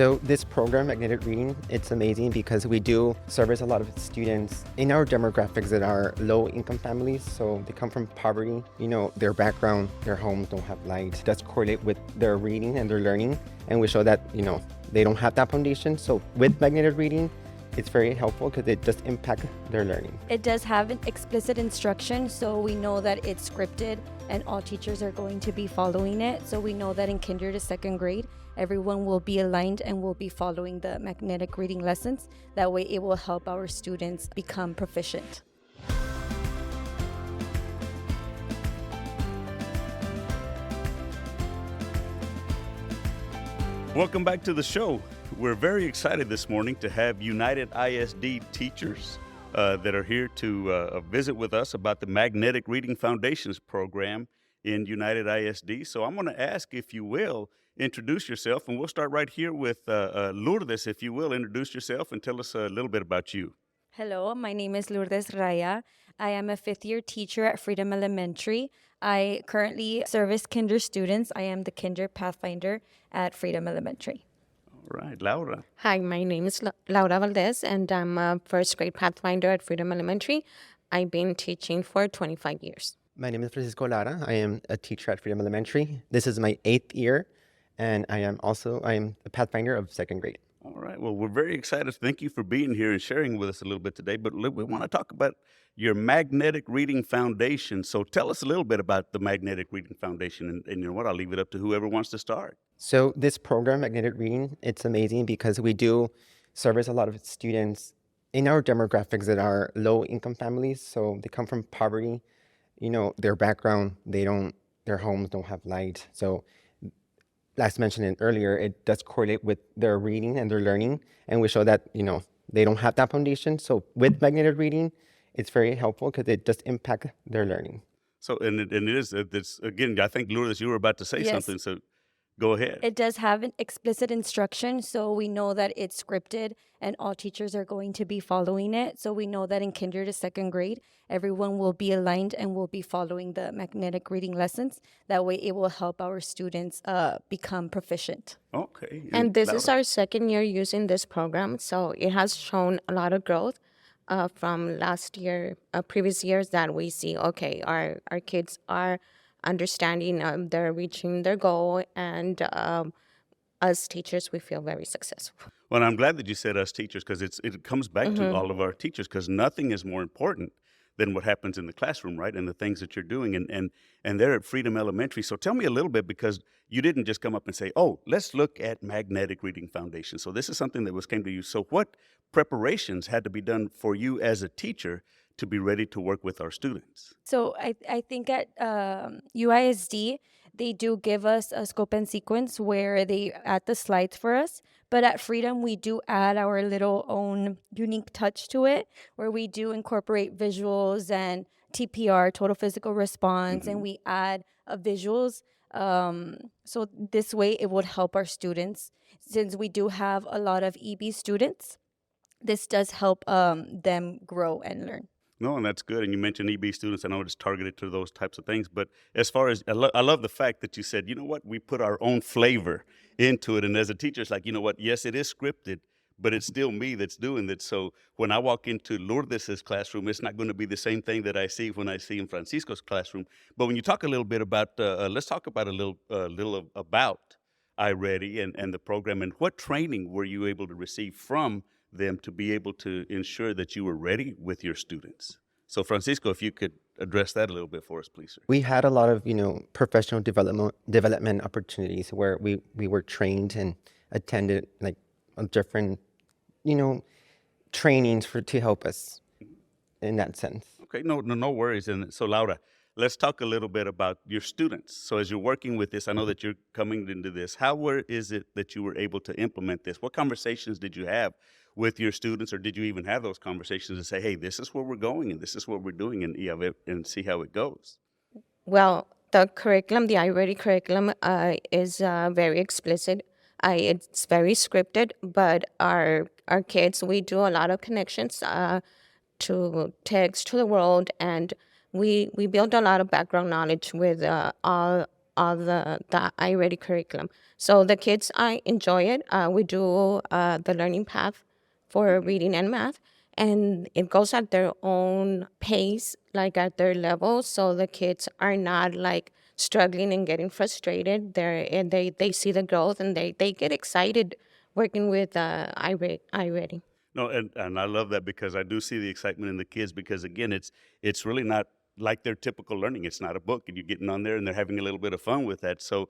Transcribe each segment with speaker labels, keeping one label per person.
Speaker 1: So this program, Magnetic Reading, it's amazing because we do service a lot of students in our demographics that are low-income families. So they come from poverty. Their background, their homes don't have light. It does correlate with their reading and their learning. And we show that, they don't have that foundation. So with Magnetic Reading, it's very helpful because it does impact their learning.
Speaker 2: It does have an explicit instruction, so we know that it's scripted and all teachers are going to be following it. So we know that in kinder to second grade, everyone will be aligned and will be following the magnetic reading lessons. That way it will help our students become proficient.
Speaker 3: Welcome back to the show. We're very excited this morning to have United ISD teachers that are here to visit with us about the Magnetic Reading Foundations program in United ISD. So I'm going to ask, if you will, introduce yourself, and we'll start right here with Lourdes, if you will. Introduce yourself and tell us a little bit about you.
Speaker 2: Hello, my name is Lourdes Raya. I am a fifth-year teacher at Freedom Elementary. I currently service kinder students. I am the kinder pathfinder at Freedom Elementary.
Speaker 3: All right, Lara.
Speaker 4: Hi, my name is Lara Valdez, and I'm a first grade pathfinder at Freedom Elementary. I've been teaching for 25 years.
Speaker 1: My name is Francisco Lara. I am a teacher at Freedom Elementary. This is my 8th year, and I am a pathfinder of second grade.
Speaker 3: All right. Well, we're very excited. Thank you for being here and sharing with us a little bit today. But we want to talk about your Magnetic Reading Foundation. So tell us a little bit about the Magnetic Reading Foundation. And you know what? I'll leave it up to whoever wants to start.
Speaker 1: So this program, Magnetic Reading, it's amazing because we do service a lot of students in our demographics that are low-income families. So they come from poverty. Their background, their homes don't have light. So as mentioned earlier, it does correlate with their reading and their learning. And we show that, they don't have that foundation. So with Magnetic Reading, it's very helpful because it does impact their learning.
Speaker 3: So, it's again, I think, Lourdes, you were about to say something. So go ahead.
Speaker 2: It does have an explicit instruction, so we know that it's scripted and all teachers are going to be following it. So we know that in kinder to second grade, everyone will be aligned and will be following the magnetic reading lessons. That way it will help our students become proficient.
Speaker 3: Okay.
Speaker 4: And this
Speaker 3: Lara.
Speaker 4: is our second year using this program, so it has shown a lot of growth from last year, previous years, that we see, okay, our kids are understanding, they're reaching their goal, and as teachers, we feel very successful.
Speaker 3: Well, I'm glad that you said us teachers, because it comes back to all of our teachers, because nothing is more important than what happens in the classroom, right? And the things that you're doing. And they're at Freedom Elementary. So tell me a little bit, because you didn't just come up and say, oh, let's look at Magnetic Reading Foundation. So this is something that came to you. So what preparations had to be done for you as a teacher to be ready to work with our students?
Speaker 2: So I think at UISD, they do give us a scope and sequence where they add the slides for us. But at Freedom, we do add our little own unique touch to it, where we do incorporate visuals and TPR, total physical response, and we add visuals. So this way it would help our students. Since we do have a lot of EB students, this does help them grow and learn.
Speaker 3: No, and that's good. And you mentioned EB students. I know it's targeted to those types of things. But as far as, I love the fact that you said, you know what, we put our own flavor into it. And as a teacher, it's like, you know what, yes, it is scripted, but it's still me that's doing it. So when I walk into Lourdes' classroom, it's not going to be the same thing that I see when I see in Francisco's classroom. But when you talk a little bit about, let's talk about a little about iReady and the program, and what training were you able to receive from them to be able to ensure that you were ready with your students? So Francisco, if you could address that a little bit for us, please, sir.
Speaker 1: We had a lot of, professional development opportunities where we were trained and attended like different, trainings to help us in that sense.
Speaker 3: Okay, no worries. And so Laura, let's talk a little bit about your students. So as you're working with this, I know that you're coming into this. Is it that you were able to implement this? What conversations did you have with your students, or did you even have those conversations and say, hey, this is where we're going and this is what we're doing, and see how it goes?
Speaker 4: Well, the curriculum, the iReady curriculum, is very explicit. It's very scripted, but our kids, we do a lot of connections to text, to the world, and we build a lot of background knowledge with all all the iReady curriculum. So the kids, I enjoy it. We do the learning path for reading and math, and it goes at their own pace, like at their level. So the kids are not like struggling and getting frustrated. They see the growth, and they get excited working with iReady.
Speaker 3: No, and I love that because I do see the excitement in the kids because again, it's really not like their typical learning. It's not a book, and you're getting on there and they're having a little bit of fun with that. So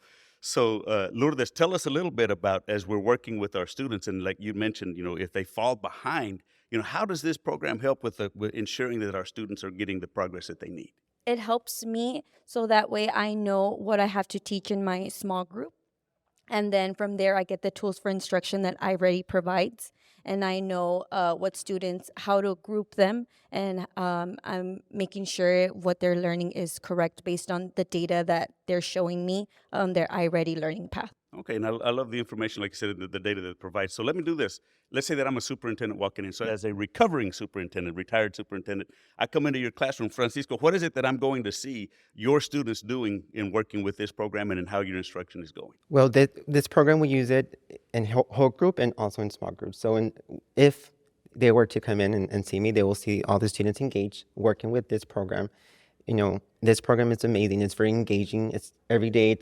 Speaker 3: Lourdes, tell us a little bit about as we're working with our students, and like you mentioned, if they fall behind, how does this program help with ensuring that our students are getting the progress that they need?
Speaker 2: It helps me so that way I know what I have to teach in my small group. And then from there, I get the tools for instruction that iReady provides. And I know what students, how to group them. And I'm making sure what they're learning is correct based on the data that they're showing me on their iReady learning path.
Speaker 3: Okay, and I love the information, like you said, the data that it provides. So let me do this. Let's say that I'm a superintendent walking in. So as a recovering superintendent, retired superintendent, I come into your classroom. Francisco, what is it that I'm going to see your students doing in working with this program and in how your instruction is going?
Speaker 1: Well, this program, we use it in whole group and also in small groups. So if they were to come in and see me, they will see all the students engaged working with this program. This program is amazing. It's very engaging. It's every day.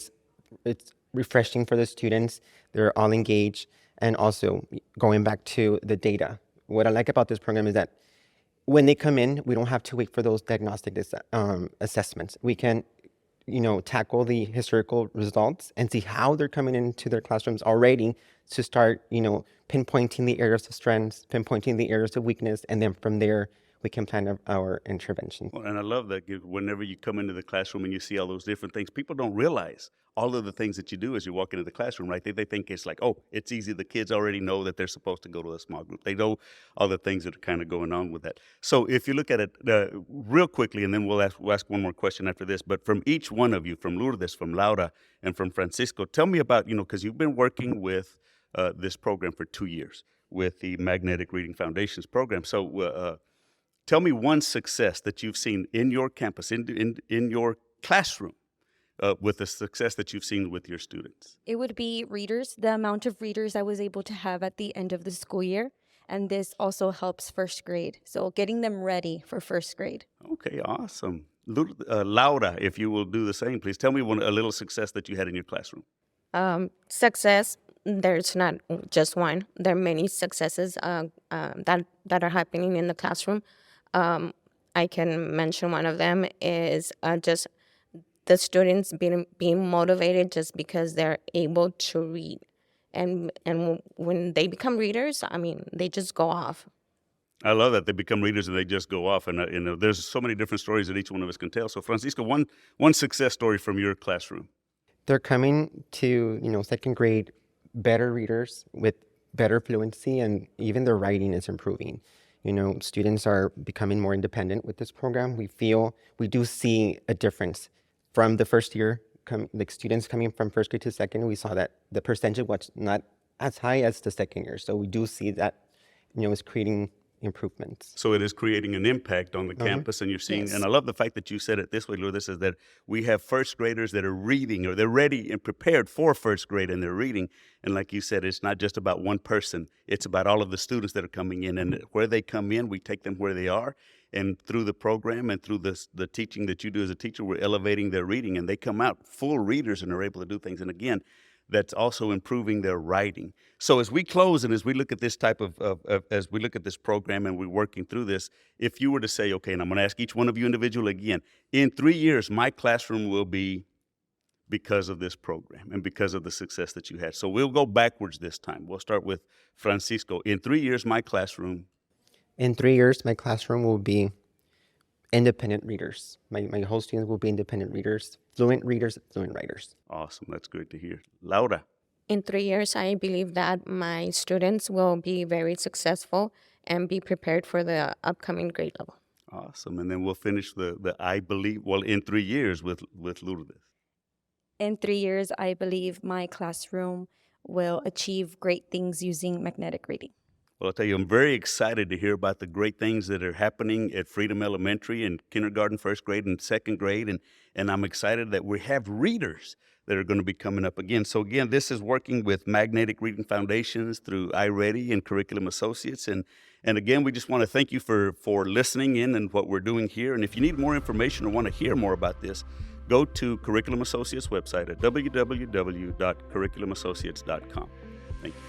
Speaker 1: It's refreshing for the students. They're all engaged. And also going back to the data, what I like about this program is that when they come in, we don't have to wait for those diagnostic assessments. We can, tackle the historical results and see how they're coming into their classrooms already to start, pinpointing the areas of strengths, pinpointing the areas of weakness, and then from there, we can plan our intervention.
Speaker 3: Well, and I love that whenever you come into the classroom and you see all those different things, people don't realize all of the things that you do as you walk into the classroom, right? They think it's like, oh, it's easy. The kids already know that they're supposed to go to a small group. They know all the things that are kind of going on with that. So if you look at it real quickly, and then we'll ask one more question after this, but from each one of you, from Lourdes, from Laura, and from Francisco, tell me about, because you've been working with this program for 2 years with the Magnetic Reading Foundations program. So tell me one success that you've seen in your campus, in your classroom, with the success that you've seen with your students.
Speaker 2: It would be readers, the amount of readers I was able to have at the end of the school year. And this also helps first grade. So getting them ready for first grade.
Speaker 3: Okay, awesome. Laura, if you will do the same, please tell me a little success that you had in your classroom.
Speaker 4: Success, there's not just one. There are many successes that are happening in the classroom. I can mention one of them is just the students being motivated just because they're able to read. And when they become readers, they just go off.
Speaker 3: I love that they become readers and they just go off. And there's so many different stories that each one of us can tell. So Francisco, one success story from your classroom.
Speaker 1: They're coming to, second grade better readers with better fluency, and even their writing is improving. Students are becoming more independent with this program. We do see a difference from the first year, like students coming from first grade to second. We saw that the percentage was not as high as the second year. So we do see that, it's creating improvements.
Speaker 3: So it is creating an impact on the campus, and you're seeing,
Speaker 2: Yes.
Speaker 3: and I love the fact that you said it this way, Lourdes, is that we have first graders that are reading, or they're ready and prepared for first grade, and they're reading. And like you said, it's not just about one person, it's about all of the students that are coming in, and where they come in, we take them where they are. And through the program and through the teaching that you do as a teacher, we're elevating their reading, and they come out full readers and are able to do things. And again, that's also improving their writing. So as we close and as we look at this type as we look at this program and we're working through this, if you were to say, okay, and I'm going to ask each one of you individually again, in 3 years, my classroom will be because of this program and because of the success that you had. So we'll go backwards this time. We'll start with Francisco. In 3 years, my classroom.
Speaker 1: In 3 years, my classroom will be independent readers. My whole students will be independent readers, fluent writers.
Speaker 3: Awesome. That's great to hear. Laura.
Speaker 4: In 3 years, I believe that my students will be very successful and be prepared for the upcoming grade level.
Speaker 3: Awesome. And then we'll finish the I believe, well, in 3 years with Lourdes.
Speaker 2: In 3 years, I believe my classroom will achieve great things using magnetic reading.
Speaker 3: Well, I'll tell you, I'm very excited to hear about the great things that are happening at Freedom Elementary in kindergarten, first grade, and second grade. And I'm excited that we have readers that are going to be coming up again. So, again, this is working with Magnetic Reading Foundations through iReady and Curriculum Associates. And again, we just want to thank you for listening in and what we're doing here. And if you need more information or want to hear more about this, go to Curriculum Associates website at www.curriculumassociates.com. Thank you.